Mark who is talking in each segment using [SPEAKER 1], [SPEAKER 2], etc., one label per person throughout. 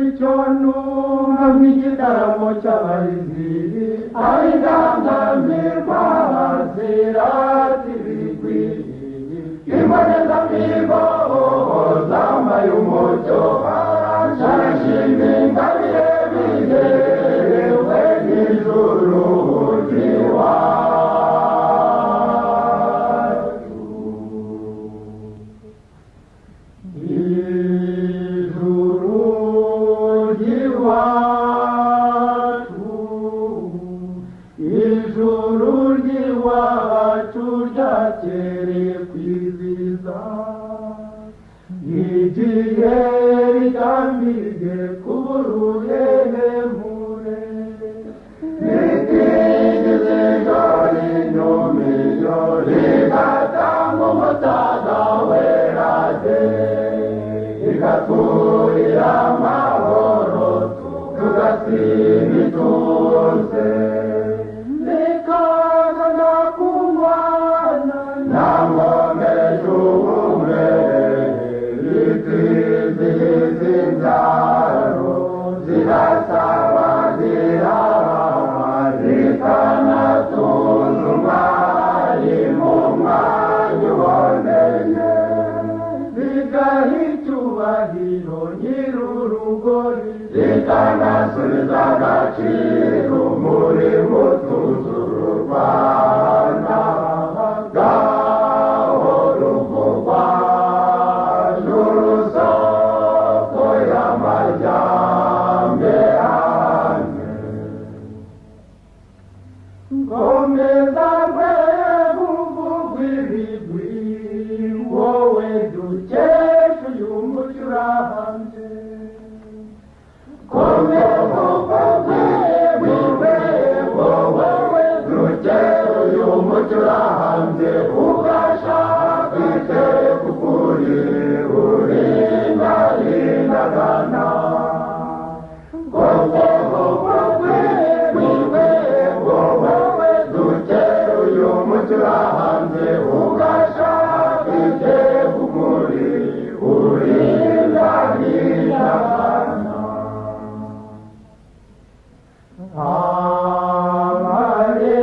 [SPEAKER 1] icyo numva nk'igitaramo cy'abahizi abigangamirwa zirata ibigwi imbonezamihigo zambaye umucyo zarashimye ingabire biherewe n'ijuru ry'iwacu. Ijuru ry'iwacu, ijuru ry'iwacu ryakereye kwizihiza igihe rigambiriye kubura ubuhehemure ritigeze ryonyumiyo rigatanga umutaga werade rigaturira amahoro tugasinga ituze rikazana kumwana nangomeje ubumwe rikizihiza imbyaro zirasaba zirahama rikanatuza umwari mu mwanya uboneye rigaha icyubahiro nyir'urugo rikanasubiza agaciro umurimo utuzura u Rwanda gahora uvugwa n'urusoko y'amajyambere komeza rwego uvugwa ibigwi wowe dukesha uyu mucyo urahanze komeza uvugwa ibigwi wowe dukesha uyu mucyo urahanze ugashaka iteka ukuri urindarinagana komeza uvugwa ibigwi wowe dukesha uyu mucyo urahanze ugashaka iteka ukuri urindarinagana.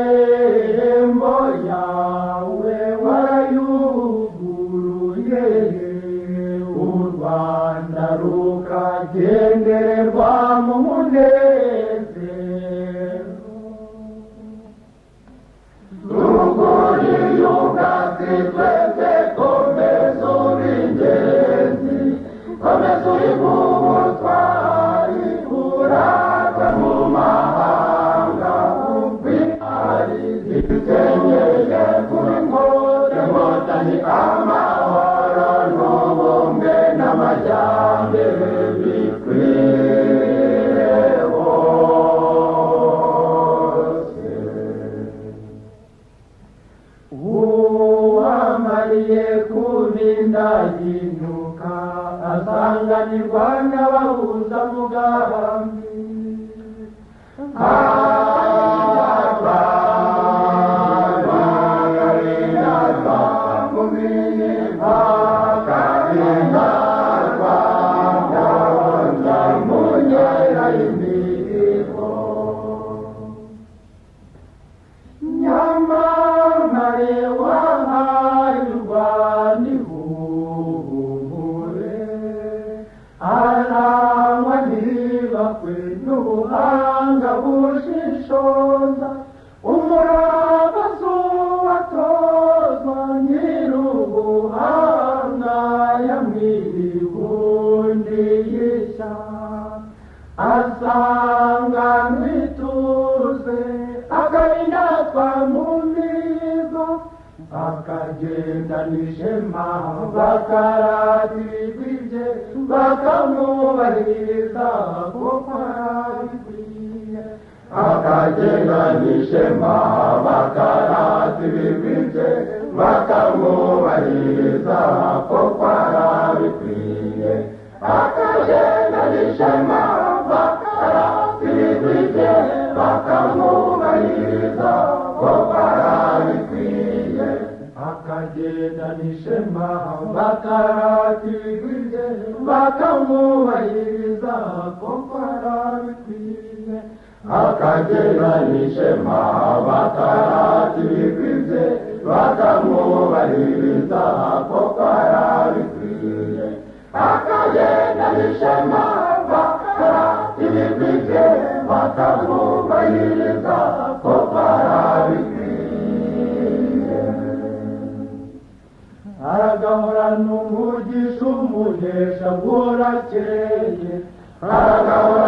[SPEAKER 1] Amarembo yawe warayuguruye u Rwanda rukagendererwa mu munezero tuguriye ubwatsi twese komeza uri ingenzi komeza uri mu butwari urata mu mahanga ubwihari zikenyeye kuri inkotanyi amahoro n'ubumwe n'amajyambere bikwiriye hose. Uwamariye kuba indahinyuka asanganirwa n'abahuza mugambi nyamamare wahayurwa n'ihumure arangwa ntibakwe n'ubuhanga bushishoza umurava zuwatozwa nyir'ubuhanga yamwihundiyisha asanga mwituze akarindatwa mu migo akagendana ishema bakaratirwa ibye bakamwubahiriza kuko arabikwiye akagendana ishema bakaratirwa ibye bakamwubahiriza kuko arabikwiye akagendana ishema bakaratirwa ibye bakamwubahiriza kuko arabikwiye akagendana ishema bakaratirwa ibye bakamwubahiriza koko arabikwiye akagera n'ishema batarata ibigwi bye bakamwubahiriza koko arabikwiye akagenda n'ishema batarata ibigwi bye bakamwubahiriza koko arabikwiye aragahorana umugisha umuhesha bw'urakeye aragahora